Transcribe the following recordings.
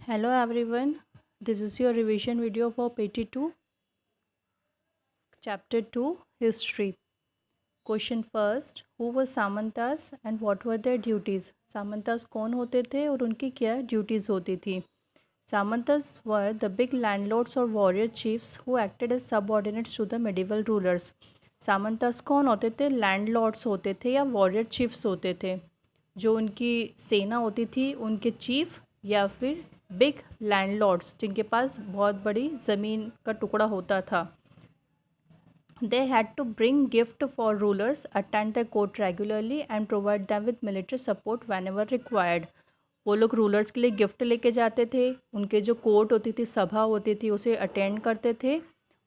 Hello everyone, this is your revision video for PT2, Chapter 2, History. Question first, who were Samantas and what were their duties? Samantas कौन होते थे और उनकी क्या duties होती थी? Samantas were the big landlords or warrior chiefs who acted as subordinates to the medieval rulers. Samantas कौन होते थे? Landlords होते थे या warrior chiefs होते थे, जो उनकी सेना होती थी, उनके चीफ या फिर बिग लैंडलॉर्ड्स जिनके पास बहुत बड़ी ज़मीन का टुकड़ा होता था. They had to bring gift for rulers, attend the court regularly and provide them with military support whenever required. वो लोग रूलर्स के लिए गिफ्ट लेके जाते थे, उनके जो कोर्ट होती थी, सभा होती थी, उसे अटेंड करते थे,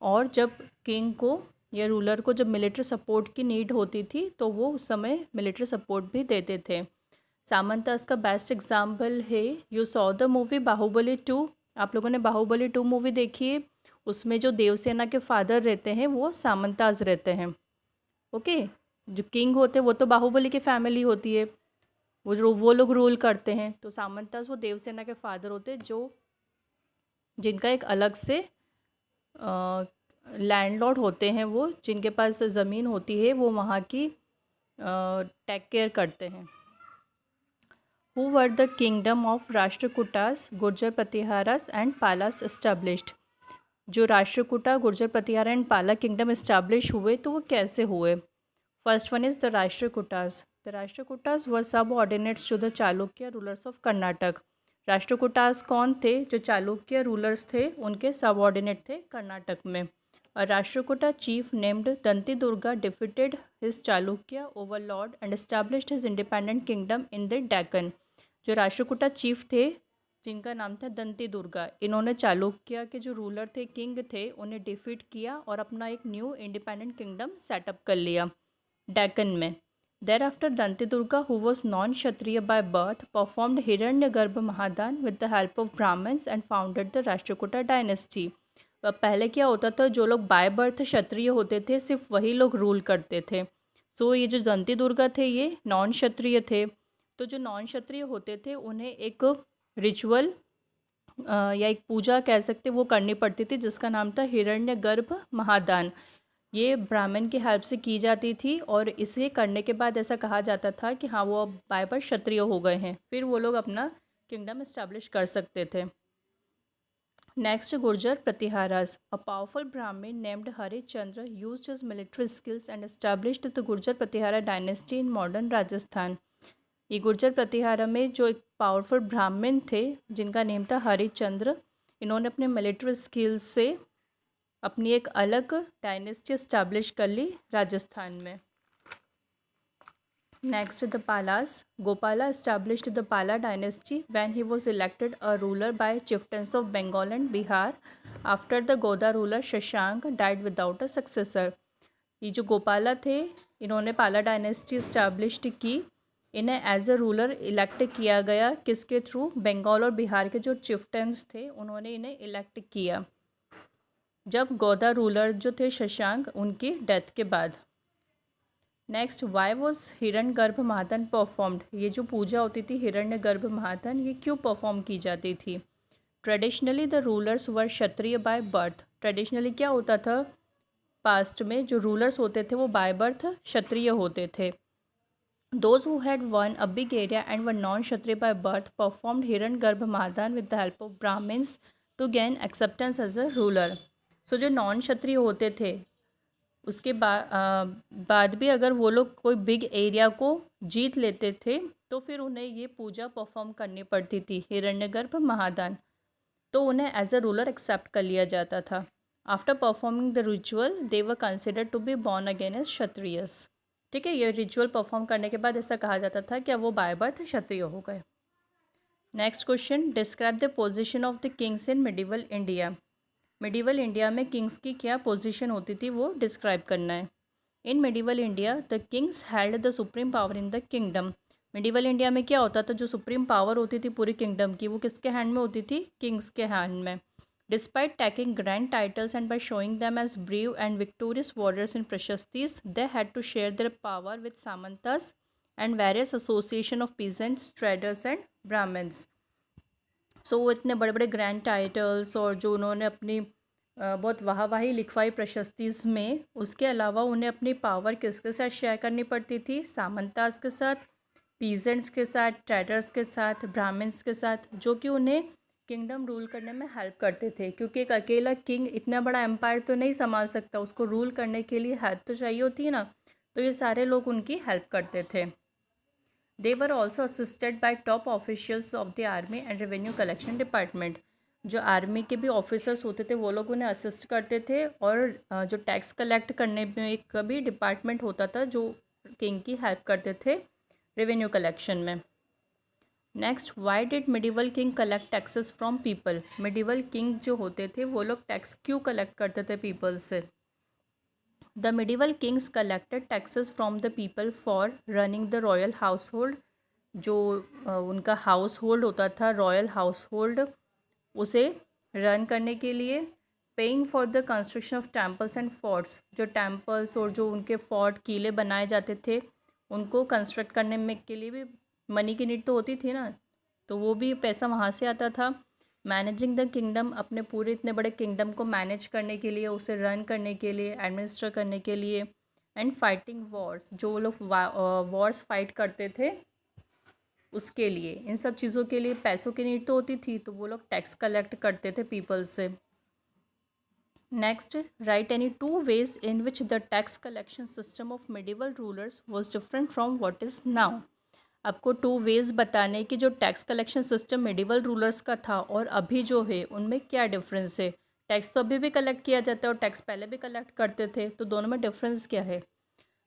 और जब किंग को या रूलर को जब मिलिट्री सपोर्ट की नीड होती थी तो वो उस समय मिलिट्री सपोर्ट भी देते थे. सामंतास का बेस्ट एग्जाम्पल है, you saw the movie Baahubali 2. आप लोगों ने बाहुबली 2 मूवी देखी है. उसमें जो देवसेना के फादर रहते हैं वो सामंताज रहते हैं. ओके, जो किंग होते हैं वो तो बाहुबली की फैमिली होती है, वो लोग रूल करते हैं. तो सामंताज वो देवसेना के फादर होते हैं, जो जिनका एक अलग से लैंडलॉर्ड होते हैं, वो जिनके पास ज़मीन होती है, वो वहाँ की टेक केयर करते हैं. Who were the kingdom of Rashtrakutas, Gurjara Pratiharas and Palas established? जो Rashtrakuta, Gurjara Pratihara and Pala kingdom establish हुए तो वो कैसे हुए? First one is the Rashtrakutas. The Rashtrakutas were subordinates to the Chalukya rulers of Karnataka. Rashtrakutas कौन थे? जो चालुक्य रूलर्स थे उनके सब ऑर्डिनेट थे कर्नाटक में. A Rashtrakuta chief named Danti Durga defeated his Chalukya overlord and established his independent kingdom in the Deccan. जो Rashtrakuta chief थे जिनका नाम था दंती दुर्गा, इन्होंने चालुक्य के जो रूलर थे, किंग थे, उन्हें डिफीट किया और अपना एक न्यू इंडिपेंडेंट किंगडम सेटअप कर लिया डेक्कन में. Thereafter Dantidurga, who was non Kshatriya by birth, performed Hiranyagarbha mahadan with the help of Brahmans and founded the Rashtrakuta dynasty. पहले क्या होता था, जो लोग बाय बर्थ क्षत्रिय होते थे सिर्फ वही लोग रूल करते थे. सो ये जो दंती दुर्गा थे ये नॉन क्षत्रिय थे. तो जो नॉन क्षत्रिय होते थे उन्हें एक रिचुअल या एक पूजा कह सकते वो करनी पड़ती थी, जिसका नाम था हिरण्यगर्भ महादान. ये ब्राह्मण की हेल्प से की जाती थी और इसे करने के बाद ऐसा कहा जाता था कि हाँ वो अब बाय बर्थ क्षत्रिय हो गए हैं, फिर वो लोग अपना किंगडम इस्टेब्लिश कर सकते थे. Next, Gurjar Pratiharas. A powerful Brahmin named Harichandra used his military skills and established the Gurjar Pratihara dynasty in modern Rajasthan. ये गुर्जर प्रतिहारा में जो एक पावरफुल ब्राह्मण थे जिनका नेम था हरिचंद्र, इन्होंने अपने मिलिट्री स्किल्स से अपनी एक अलग डायनेस्टी इस्टेब्लिश कर ली राजस्थान में. Next, the Palas. Gopala established the Pala dynasty when he was elected a ruler by chieftains of Bengal and Bihar after the Goda ruler Shashank died without a successor. ये जो गोपाला थे इन्होंने पाला dynasty established की. इन्हें as a ruler elect किया गया किसके थ्रू? बंगाल और बिहार के जो चिफ्टन्स थे उन्होंने इन्हें इलेक्ट किया जब गोदा रूलर जो थे शशांक, उनकी डेथ के बाद. Next, why was Hiranyagarbha mahadan performed? ये जो पूजा होती थी हिरण्यगर्भ महादन, ये क्यों परफॉर्म की जाती थी? Traditionally the rulers were Kshatriya by birth. Traditionally क्या होता था, पास्ट में जो रूलर्स होते थे वो बाय बर्थ क्षत्रिय होते थे. Those who had won a big area and were non Kshatriya by birth performed Hiranyagarbha mahadan with the help of Brahmans to gain acceptance as a ruler. So जो नॉन क्षत्रिय होते थे उसके बाद भी अगर वो लोग कोई बिग एरिया को जीत लेते थे तो फिर उन्हें ये पूजा परफॉर्म करनी पड़ती थी, हिरण्यगर्भ महादान. तो उन्हें एज अ रूलर एक्सेप्ट कर लिया जाता था. After performing the ritual they were considered to be born again as Kshatriyas. ठीक है, ये रिचुअल परफॉर्म करने के बाद ऐसा कहा जाता था कि अब वो बाय बर्थ क्षत्रिय हो गए. Next question, describe the position of the kings in medieval India. Medieval India में किंग्स की क्या पोजीशन होती थी वो डिस्क्राइब करना है. In medieval India the kings held the supreme power in the kingdom. Medieval India में क्या होता था, जो सुप्रीम पावर होती थी पूरी किंगडम की वो किसके हैंड में होती थी? किंग्स के हैंड में. Despite taking grand titles and by showing them as brave and victorious warriors in prashastis, they had to share their power with samantas and various associations of peasants, traders and Brahmans. So वो इतने बड़े बड़े grand titles और जो उन्होंने अपनी बहुत वाहवाही लिखवाई प्रशस्तिस में, उसके अलावा उन्हें अपनी पावर किसके साथ शेयर करनी पड़ती थी? सामंतास के साथ, पीजेंट्स के साथ, ट्रेडर्स के साथ, ब्राह्मण्स के साथ, जो कि उन्हें किंगडम रूल करने में हेल्प करते थे, क्योंकि एक अकेला किंग इतना बड़ा एम्पायर तो नहीं संभाल सकता, उसको रूल करने के लिए हेल्प तो चाहिए होती है ना, तो ये सारे लोग उनकी हेल्प करते थे। They were also assisted by top officials of the army and revenue collection department. जो आर्मी के भी ऑफिसर्स होते थे वो लोग उन्हें असिस्ट करते थे, और जो टैक्स कलेक्ट करने में एक भी डिपार्टमेंट होता था जो किंग की हेल्प करते थे रेवेन्यू कलेक्शन में। Next, why did medieval king collect taxes from people? Medieval king जो होते थे वो लोग टैक्स क्यों कलेक्ट करते थे पीपल से? The medieval Kings collected taxes from the people for running the royal house hold. जो उनका हाउस होल्ड होता था, रॉयल हाउस होल्ड, उसे रन करने के लिए। Paying for the construction of temples and forts. जो टेम्पल्स और जो उनके फोर्ट किले बनाए जाते थे उनको कंस्ट्रक्ट करने में के लिए भी मनी की नीड तो होती थी ना, तो वो भी पैसा वहाँ से आता था। मैनेजिंग द किंगडम, अपने पूरे इतने बड़े किंगडम को मैनेज करने के लिए, उसे रन करने के लिए, एडमिनिस्टर करने के लिए। एंड फाइटिंग वॉर्स, जो लोग वॉर्स फाइट करते थे उसके लिए, इन सब चीज़ों के लिए पैसों की नीड तो होती थी, तो वो लोग टैक्स कलेक्ट करते थे पीपल से। Next, write any two ways in which the tax collection system of medieval rulers was different from what is now. आपको टू वेज बताने कि जो tax collection system medieval rulers का था और अभी जो है उनमें क्या डिफरेंस है। टैक्स तो अभी भी कलेक्ट किया जाता है और टैक्स पहले भी कलेक्ट करते थे, तो दोनों में डिफरेंस क्या है?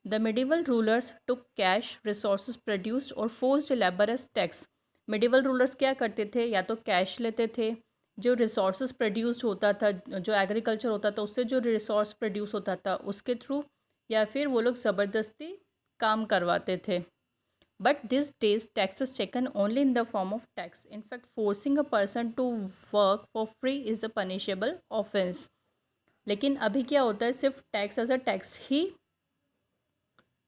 The medieval rulers took cash resource produced और forced labour as tax. Medieval rulers क्या करते थे? या तो कैश लेते थे, जो रिसोर्स प्रोड्यूस्ड होता था, जो एग्रीकल्चर होता था उससे जो रिसोर्स प्रोड्यूस होता था उसके थ्रू, या फिर वो लोग ज़बरदस्ती काम करवाते थे। But these days, tax is taken only in the form of tax. In fact, forcing a person to work for free is a punishable offense. लेकिन अभी क्या होता है, सिर्फ टैक्स एज अ टैक्स ही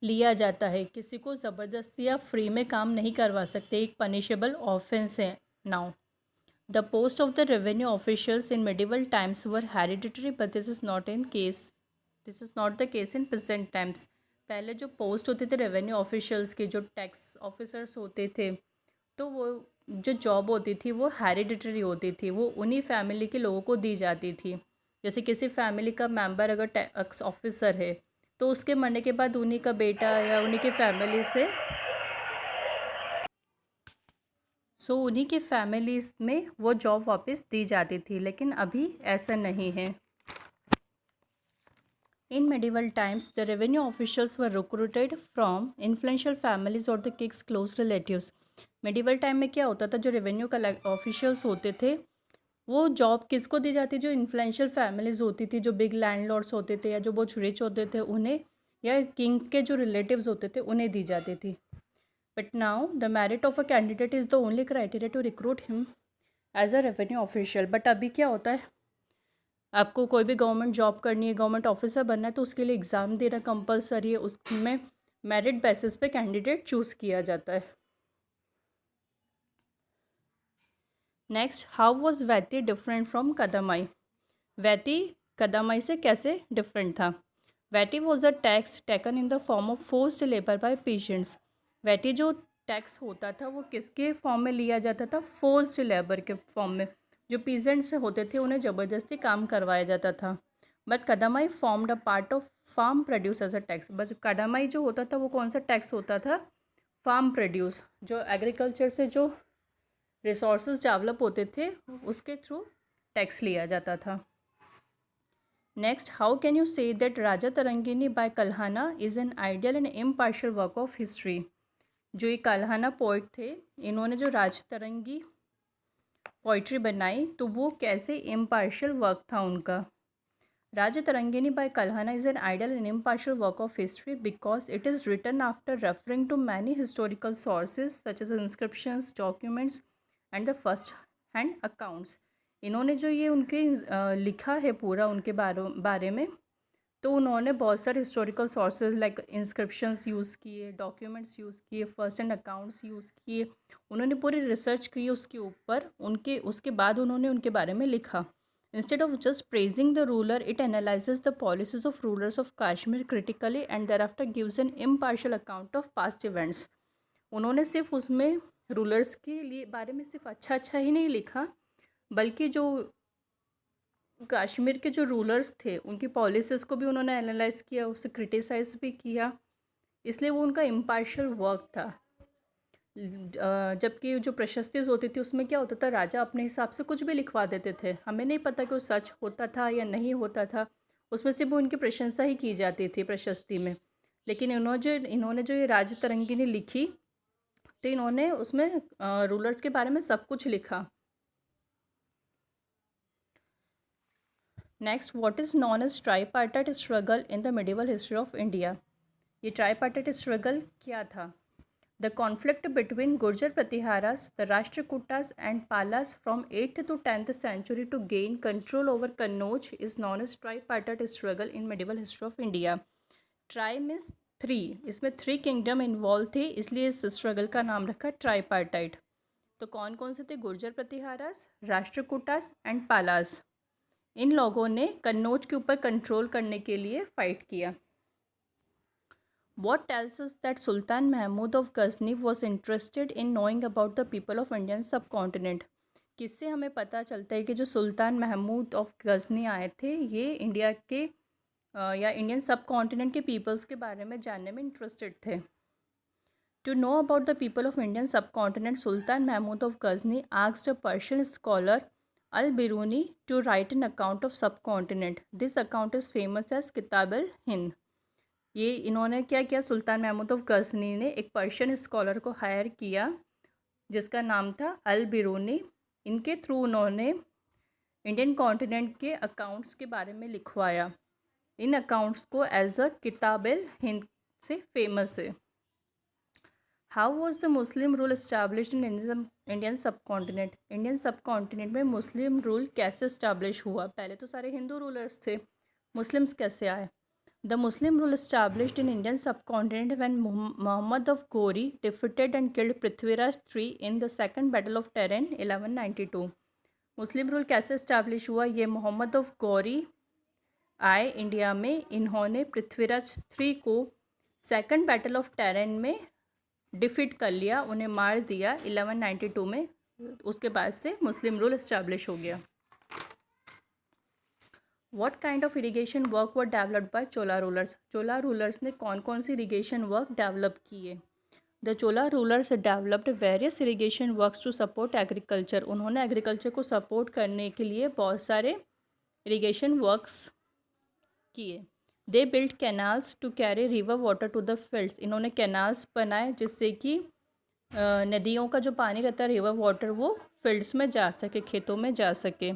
लिया जाता है, किसी को ज़बरदस्ती या फ्री में काम नहीं करवा सकते, एक पनिशेबल ऑफेंस है now. The post of the revenue officials in medieval times were hereditary, but this is not the case in present times. पहले जो पोस्ट होते थे रेवेन्यू ऑफिशियल्स के, जो टैक्स ऑफिसर्स होते थे, तो वो जो जॉब होती थी वो हेरिडिटरी होती थी, वो उन्हीं फैमिली के लोगों को दी जाती थी। जैसे किसी फैमिली का मेंबर अगर टैक्स ऑफिसर है तो उसके मरने के बाद उन्हीं का बेटा या उन्हीं की फैमिली से, उन्हीं के फैमिली में वो जॉब वापस दी जाती थी, लेकिन अभी ऐसा नहीं है। In medieval times, the revenue officials were recruited from influential families or the king's close relatives. medieval time में क्या होता था, जो रेवेन्यू ऑफिशियल्स होते थे वो जॉब किसको दी जाती, जो इन्फ्लुएंशियल फैमिलीज होती थी, जो बिग लैंडलॉर्ड्स होते थे या जो बहुत रिच होते थे उन्हें, या किंग के जो रिलेटिव्स होते थे उन्हें दी जाती थी। But now the merit of a candidate is the only criteria to recruit him as a revenue official. But अभी क्या होता है, आपको कोई भी गवर्नमेंट जॉब करनी है, गवर्नमेंट ऑफिसर बनना है, तो उसके लिए एग्ज़ाम देना कंपलसरी है, उसमें मेरिट बेसिस पे कैंडिडेट चूज़ किया जाता है। Next, how was vetti different from kadamai? Vetti kadamai से कैसे डिफरेंट था? Vetti was a tax taken in the form of forced labour by peasants. Vetti जो टैक्स होता था वो किसके फॉर्म में लिया जाता था? फोर्स्ड लेबर के फॉर्म में। जो पीजेंट्स होते थे उन्हें ज़बरदस्ती काम करवाया जाता था। But kadamai formed a part of farm produce as a tax. But kadamai जो होता था वो कौन सा टैक्स होता था? फार्म प्रोड्यूस, जो एग्रीकल्चर से जो रिसोर्सेज डेवलप होते थे उसके थ्रू टैक्स लिया जाता था। Next, how can you say that Rajatarangini by Kalhana is an ideal and impartial work of history? जो ये कल्हाना पोइट थे, इन्होंने जो राज तरंगी पोइट्री बनाई तो वो कैसे इम्पार्शियल वर्क था उनका? Rajatarangini by Kalhana is an ideal and impartial work of history because it is written after referring to many historical sources such as inscriptions, documents and the first hand accounts. इन्होंने जो ये उनके लिखा है पूरा उनके बारे में, तो उन्होंने बहुत सारे historical sources like inscriptions use किए, डॉक्यूमेंट्स यूज़ किए, फर्स्ट हैंड अकाउंट्स यूज़ किए। उन्होंने पूरी रिसर्च की उसके ऊपर, उसके बाद उन्होंने उनके बारे में लिखा। Instead of just praising the ruler, it analyses the policies of rulers of Kashmir critically and thereafter gives an impartial account of past events. उन्होंने सिर्फ उसमें रूलर्स के लिए बारे में सिर्फ अच्छा ही नहीं लिखा, बल्कि जो कश्मीर के जो रूलर्स थे उनकी पॉलिसीज़ को भी उन्होंने एनालाइज किया, उसे क्रिटिसाइज़ भी किया, इसलिए वो उनका इम्पार्शियल वर्क था। जबकि जो प्रशस्तिज होती थी उसमें क्या होता था, राजा अपने हिसाब से कुछ भी लिखवा देते थे, हमें नहीं पता कि वो सच होता था या नहीं होता था, उसमें सिर्फ उनकी प्रशंसा ही की जाती थी प्रशस्ति में। लेकिन इन्होंने जो ये राज तरंगिणी लिखी, तो इन्होंने उसमें रूलर्स के बारे में सब कुछ लिखा। Next, what is known as tripartite struggle in the medieval history of India. ये ट्राईपार्टाइट स्ट्रगल क्या था? The conflict between Gurjara Pratiharas, the Rashtrakutas and Palas from 8th to 10th century to gain control over Kannauj is known as tripartite struggle in medieval history of India. Tri means 3, इसमें 3 kingdom involve थे, इसलिए इस struggle का नाम रखा tripartite. तो कौन कौन से थे? गुर्जर प्रतिहारास, राष्ट्रकूटास एंड पालास। इन लोगों ने कन्नौज के ऊपर कंट्रोल करने के लिए फाइट किया। What tells us that Sultan Mahmud of Ghazni was interested in knowing about the people of Indian subcontinent? किससे हमें पता चलता है कि जो सुल्तान महमूद ऑफ गज़नी आए थे, ये इंडिया के या इंडियन सब कॉन्टिनेंट के पीपल्स के बारे में जानने में इंटरेस्टेड थे। To know about the people of Indian subcontinent, Sultan Mahmud of Ghazni asked a Persian scholar Al-Biruni to write an account of subcontinent. This account is famous as Kitab al-Hind. ये इन्होंने क्या किया, सुल्तान Mahmood of Ghazni ने एक Persian scholar को higher किया जिसका नाम था अल-बिरूनी। इनके थ्रू उन्होंने इंडियन कॉन्टिनेंट के अकाउंट्स के बारे में लिखवाया। इन अकाउंट्स को एज अ किताब अल हिंद से फेमस है। How was the Muslim rule established in Indian सब कॉन्टिनेंट? इंडियन सब कॉन्टिनेंट में मुस्लिम रूल कैसे इस्टेब्लिश हुआ? पहले तो सारे हिंदू रूलर्स थे, मुस्लिम्स कैसे आए? The Muslim rule established in Indian subcontinent when Muhammad of Ghori defeated and killed Prithviraj III in the second battle of Tehran 1192. Muslim rule कैसे इस्टेब्लिश हुआ? ये मोहम्मद ऑफ गौरी आए इंडिया में, इन्होंने पृथ्वीराज 3 को सेकंड बैटल ऑफ टेरन में defeat कर लिया, उन्हें मार दिया 1192 में। उसके बाद से मुस्लिम रूल इस्टेब्लिश हो गया। What kind of irrigation work were developed by Chola rulers? Chola rulers ने कौन कौन सी इरीगेशन वर्क डेवलप किए? The Chola rulers developed various irrigation works to support agriculture. उन्होंने एग्रीकल्चर को सपोर्ट करने के लिए बहुत सारे इरीगेशन वर्क्स किए। They built canals to carry river water to the fields. इन्होंने कैनाल्स बनाए जिससे कि नदियों का जो पानी रहता है, रिवर वाटर, वो फील्ड्स में जा सके, खेतों में जा सके।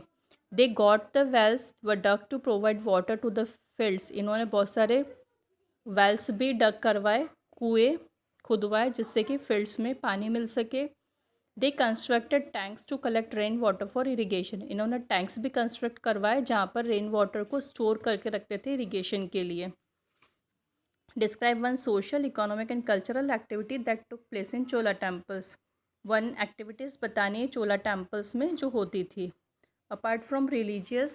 दे गॉट द वेल्स व dug to provide water to the fields. इन्होंने बहुत सारे वेल्स भी डग करवाए, कुएँ खुदवाए जिससे कि फील्ड्स में पानी मिल सके। They constructed tanks to collect rain water for irrigation. इन्होंने टैंक्स भी कंस्ट्रक्ट करवाए जहाँ पर रेन वाटर को स्टोर करके रखते थे इरीगेशन के लिए। Describe one social, economic and cultural activity that took place in Chola temples. 1 activities बतानी है चोला टेम्पल्स में जो होती थी। Apart from religious,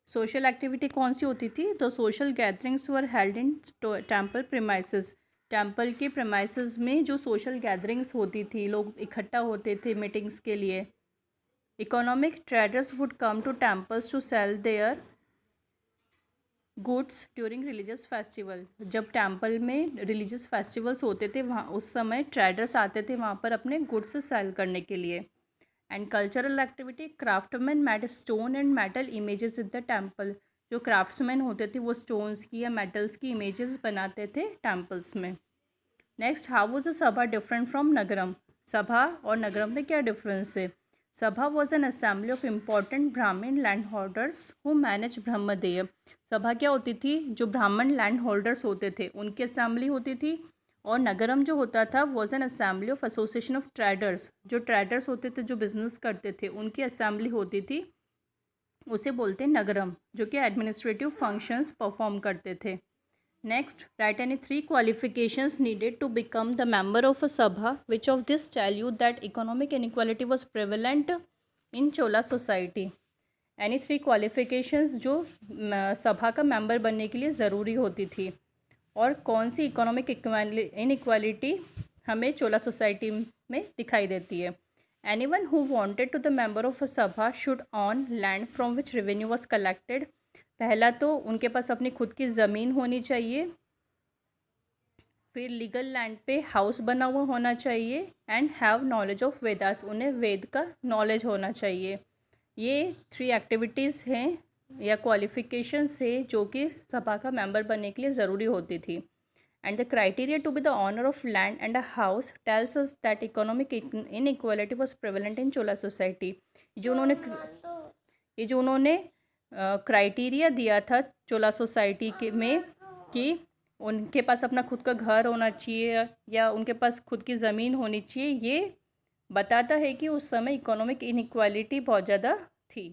social activity कौन सी होती थी? The social gatherings were held in temple premises. Temple के प्रीमाइसेस में जो सोशल गैदरिंग्स होती थी, लोग इकट्ठा होते थे मीटिंग्स के लिए। Economic, traders would come to temples to sell their goods during religious festival. जब टेम्पल में रिलीजियस फेस्टिवल्स होते थे, वहाँ उस समय ट्रेडर्स आते थे वहाँ पर अपने गुड्स सेल करने के लिए। And cultural activity, craftsman made stone and metal images in the temple. जो क्राफ्ट्समैन होते थे वो स्टोन्स की या मेटल्स की इमेजेस बनाते थे टेम्पल्स में। नेक्स्ट, हाउ वॉज अ सभा डिफरेंट फ्रॉम नगरम? सभा और नगरम में क्या डिफरेंस है? सभा was an assembly of important ब्राह्मण लैंड होल्डर्स हु मैनेज ब्रह्मदेय। सभा क्या होती थी? जो ब्राह्मण लैंड होल्डर्स होते थे उनकी असेंबली होती थी। और नगरम जो होता था was an assembly of association of traders. जो ट्रेडर्स होते थे, जो बिजनेस करते थे, उनकी असेंबली होती थी उसे बोलते नगरम, जो कि एडमिनिस्ट्रेटिव फंक्शंस परफॉर्म करते थे। Next, write any 3 qualifications needed to become the member of a sabha, which of this tell you that economic inequality was prevalent in Chola society. Any 3 qualifications जो सभा का मेंबर बनने के लिए ज़रूरी होती थी, और कौन सी इकोनॉमिक इनइक्वालिटी हमें चोला सोसाइटी में दिखाई देती है। Anyone who wanted to the member of a sabha should own land from which revenue was collected. पहला तो उनके पास अपनी खुद की ज़मीन होनी चाहिए, फिर लीगल लैंड पे हाउस बना हुआ होना चाहिए, and have knowledge of Vedas, उन्हें वेद का नॉलेज होना चाहिए। ये 3 एक्टिविटीज़ हैं या क्वालिफिकेशंस है जो कि सभा का मेंबर बनने के लिए ज़रूरी होती थी। And the criteria to be the owner of land and a house tells us that economic inequality was prevalent in Chola society. ये जो उन्होंने क्राइटेरिया दिया था चोला सोसाइटी के में कि उनके पास अपना खुद का घर होना चाहिए या उनके पास खुद की ज़मीन होनी चाहिए, ये बताता है कि उस समय इकोनॉमिक इनइक्वालिटी बहुत ज़्यादा थी।